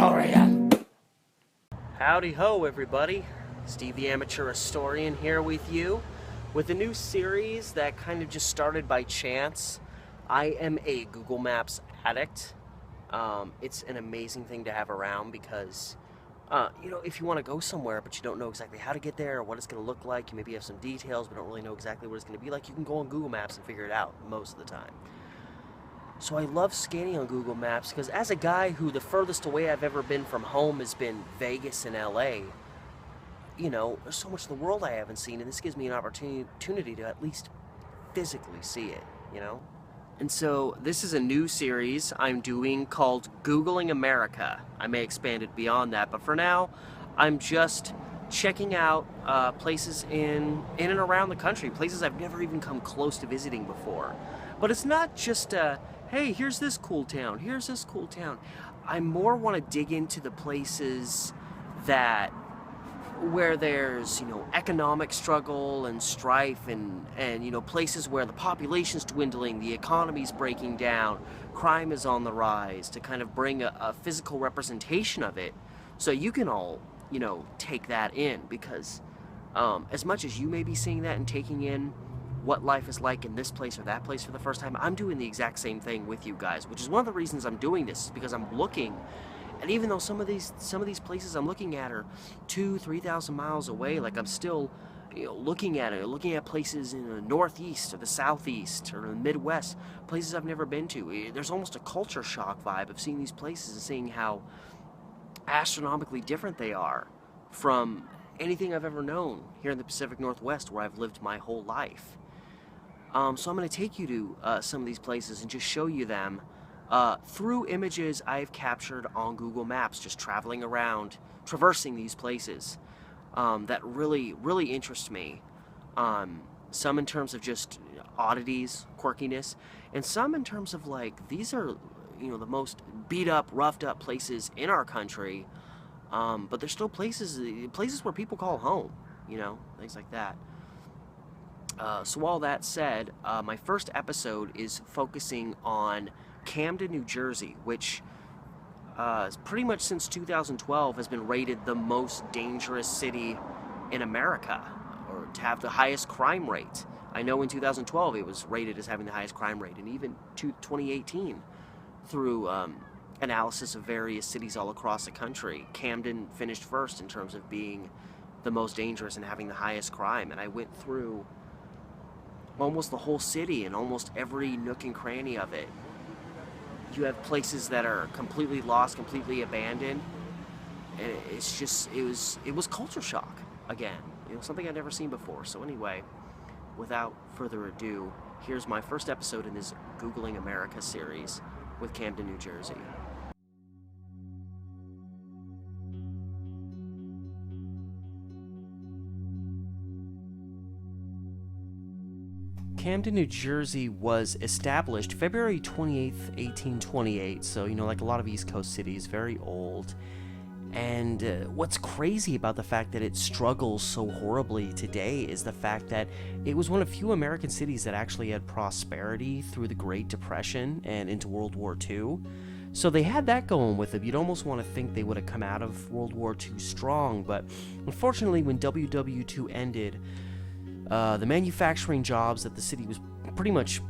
historian. Howdy ho, everybody. Steve the Amateur Historian here with you with a new series that kind of just started by chance. I am a Google Maps addict. It's an amazing thing to have around because, if you want to go somewhere but you don't know exactly how to get there or what it's going to look like, you maybe have some details but don't really know exactly what it's going to be like, you can go on Google Maps and figure it out most of the time. So I love scanning on Google Maps because as a guy who the furthest away I've ever been from home has been Vegas and LA, there's so much of the world I haven't seen, and this gives me an opportunity to at least physically see it, And so this is a new series I'm doing called Googling America. I may expand it beyond that, but for now, I'm just checking out places in and around the country, places I've never even come close to visiting before. But it's not just hey, here's this cool town, here's this cool town. I more want to dig into the places where there's, economic struggle and strife and places where the population's dwindling, the economy's breaking down, crime is on the rise, to kind of bring a physical representation of it so you can all, take that in, because as much as you may be seeing that and taking in what life is like in this place or that place for the first time, I'm doing the exact same thing with you guys, which is one of the reasons I'm doing this, because I'm looking, and even though some of these places I'm looking at are 2,000-3,000 miles away, like I'm still looking at places in the Northeast or the Southeast or the Midwest, places I've never been to. There's almost a culture shock vibe of seeing these places and seeing how astronomically different they are from anything I've ever known here in the Pacific Northwest, where I've lived my whole life. So I'm going to take you to some of these places and just show you them through images I've captured on Google Maps, just traveling around, traversing these places that really, really interest me. Some in terms of just oddities, quirkiness, and some in terms of these are, the most beat up, roughed up places in our country, but there's still places where people call home, things like that. So all that said, my first episode is focusing on Camden, New Jersey, which pretty much since 2012 has been rated the most dangerous city in America, or to have the highest crime rate. I know in 2012 it was rated as having the highest crime rate, and even to 2018, through analysis of various cities all across the country, Camden finished first in terms of being the most dangerous and having the highest crime. And I went through almost the whole city and almost every nook and cranny of it. You have places that are completely lost, completely abandoned, and it was culture shock again, something I'd never seen before. So anyway, without further ado, here's my first episode in this Googling America series with Camden, New Jersey. Camden, New Jersey was established February 28th, 1828, so, like a lot of East Coast cities, very old. And what's crazy about the fact that it struggles so horribly today is the fact that it was one of few American cities that actually had prosperity through the Great Depression and into World War II. So they had that going with them. You'd almost want to think they would have come out of World War II strong, but unfortunately when WW2 ended, the manufacturing jobs that the city was pretty much,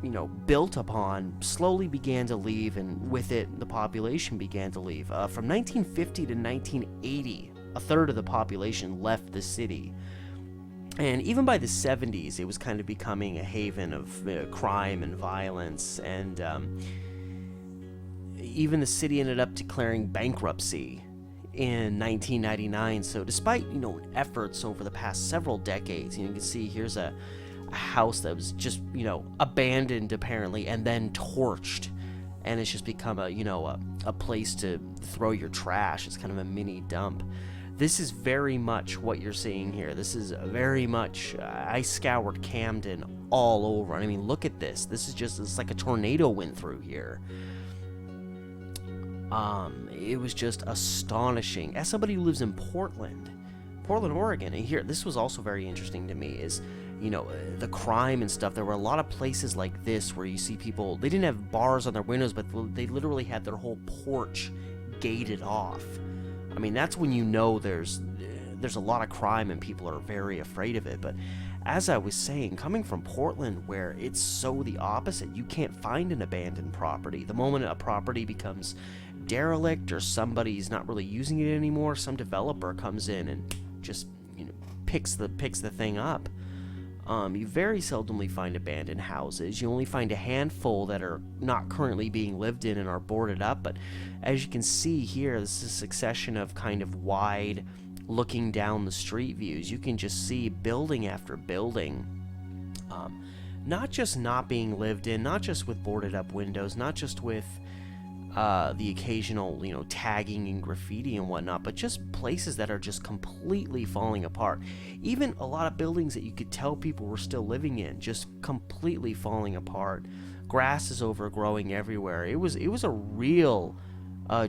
built upon slowly began to leave, and with it, the population began to leave. From 1950 to 1980, a third of the population left the city. And even by the 70s, it was kind of becoming a haven of crime and violence, and even the city ended up declaring bankruptcy in 1999. So despite efforts over the past several decades, you can see here's a house that was just abandoned apparently and then torched, and it's just become a place to throw your trash. It's kind of a mini dump. This is very much what you're seeing here. This is very much I scoured Camden all over, and I mean, look at this. It's like a tornado went through here. It was just astonishing. As somebody who lives in Portland, Oregon, and here, this was also very interesting to me, is, the crime and stuff. There were a lot of places like this where you see people, they didn't have bars on their windows, but they literally had their whole porch gated off. I mean, that's when you know there's a lot of crime and people are very afraid of it. But as I was saying, coming from Portland, where it's so the opposite, you can't find an abandoned property. The moment a property becomes derelict or somebody's not really using it anymore, some developer comes in and just, you know, picks the thing up. You very seldomly find abandoned houses. You only find a handful that are not currently being lived in and are boarded up. But as you can see here, this is a succession of kind of wide looking down the street views. You can just see building after building, not just not being lived in, not just with boarded up windows, not just with the occasional, you know, tagging and graffiti and whatnot, but just places that are just completely falling apart. Even a lot of buildings that you could tell people were still living in, just completely falling apart. Grass is overgrowing everywhere. It was a real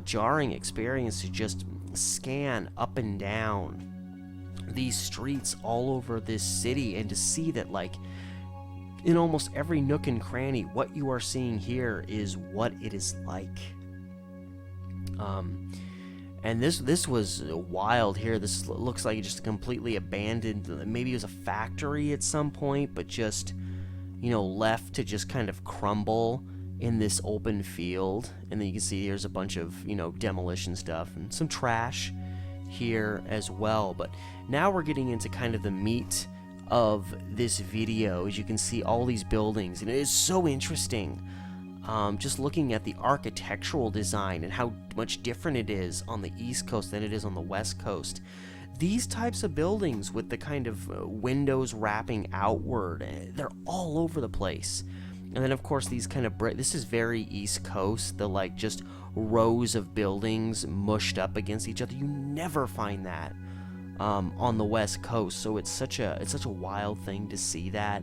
jarring experience to just scan up and down these streets all over this city and to see that, like, in almost every nook and cranny, what you are seeing here is what it is like. And this was wild here. This looks like just completely abandoned. Maybe it was a factory at some point, but just, you know, left to just kind of crumble in this open field. And then you can see here's a bunch of, you know, demolition stuff and some trash here as well. But now we're getting into kind of the meat of this video. As you can see, all these buildings, and it is so interesting, just looking at the architectural design and how much different it is on the East Coast than it is on the West Coast. These types of buildings with the kind of windows wrapping outward, they're all over the place. And then of course these kind of this is very East Coast, the like just rows of buildings mushed up against each other. You never find that on the West Coast, so it's such a wild thing to see that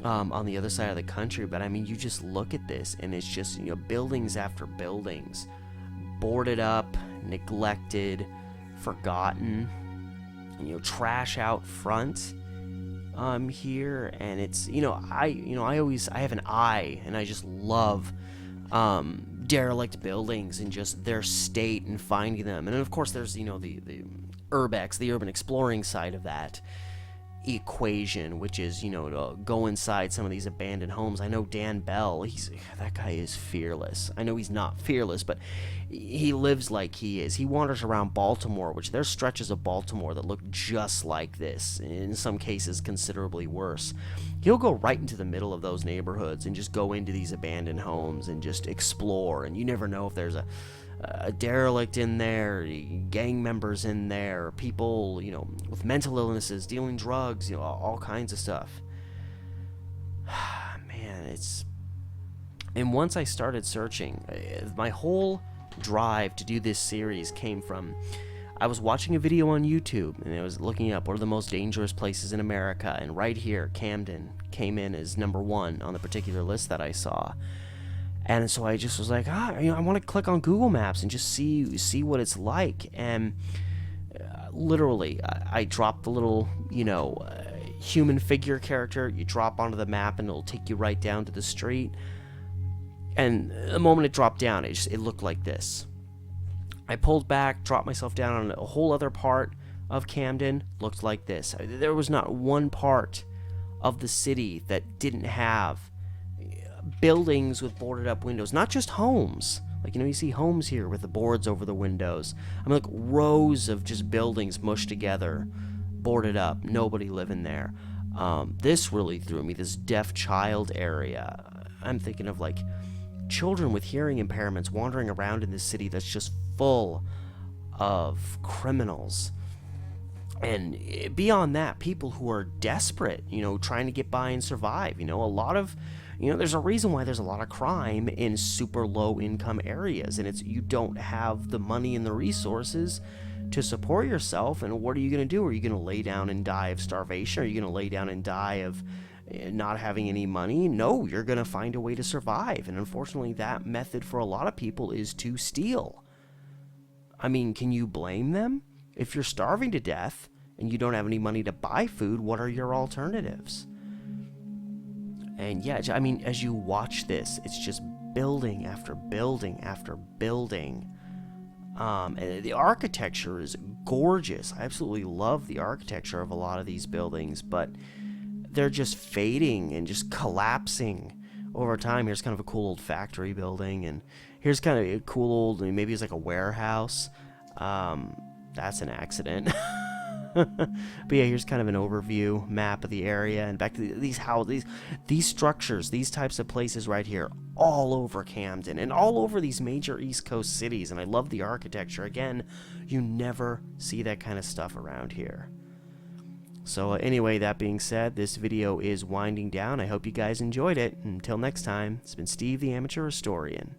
on the other side of the country. But I mean, you just look at this and it's just, you know, buildings after buildings, boarded up, neglected, forgotten, you know, trash out front here. And it's, I have an eye, and I just love derelict buildings and just their state and finding them. And then of course there's, you know, the urbex, the urban exploring side of that equation, which is, you know, to go inside some of these abandoned homes. I know Dan Bell, that guy is fearless. I know he's not fearless, but he lives like he is. He wanders around Baltimore, which there's stretches of Baltimore that look just like this, in some cases considerably worse. He'll go right into the middle of those neighborhoods and just go into these abandoned homes and just explore, and you never know if there's a derelict in there, gang members in there, people, you know, with mental illnesses, dealing drugs, you know, all kinds of stuff. Man, it's... And once I started searching, my whole drive to do this series came from, I was watching a video on YouTube, and I was looking up what are the most dangerous places in America, and right here, Camden came in as #1 on the particular list that I saw. And so I just was like, I want to click on Google Maps and just see what it's like. And literally, I dropped the little, human figure character. You drop onto the map, and it'll take you right down to the street. And the moment it dropped down, it looked like this. I pulled back, dropped myself down on a whole other part of Camden, looked like this. There was not one part of the city that didn't have buildings with boarded up windows, not just homes. Like, you see homes here with the boards over the windows. I mean, like rows of just buildings mushed together, boarded up, nobody living there. This really threw me, this deaf child area. I'm thinking of like children with hearing impairments wandering around in this city that's just full of criminals. And beyond that, people who are desperate, trying to get by and survive. A lot of, there's a reason why there's a lot of crime in super low income areas, and it's you don't have the money and the resources to support yourself. And what are you going to do? Are you going to lay down and die of starvation? Are you going to lay down and die of not having any money? No, you're going to find a way to survive. And unfortunately, that method for a lot of people is to steal. I mean, can you blame them? If you're starving to death and you don't have any money to buy food, what are your alternatives? And yeah, I mean, as you watch this, it's just building after building after building And the architecture is gorgeous. I absolutely love the architecture of a lot of these buildings, but they're just fading and just collapsing over time. Here's kind of a cool old factory building, and here's kind of a cool old, maybe it's like a warehouse. That's an accident. But yeah, here's kind of an overview map of the area, and back to these structures, these types of places right here, all over Camden and all over these major East Coast cities. And I love the architecture. Again, you never see that kind of stuff around here. So anyway, that being said, this video is winding down. I hope you guys enjoyed it. Until next time, it's been Steve the Amateur Historian.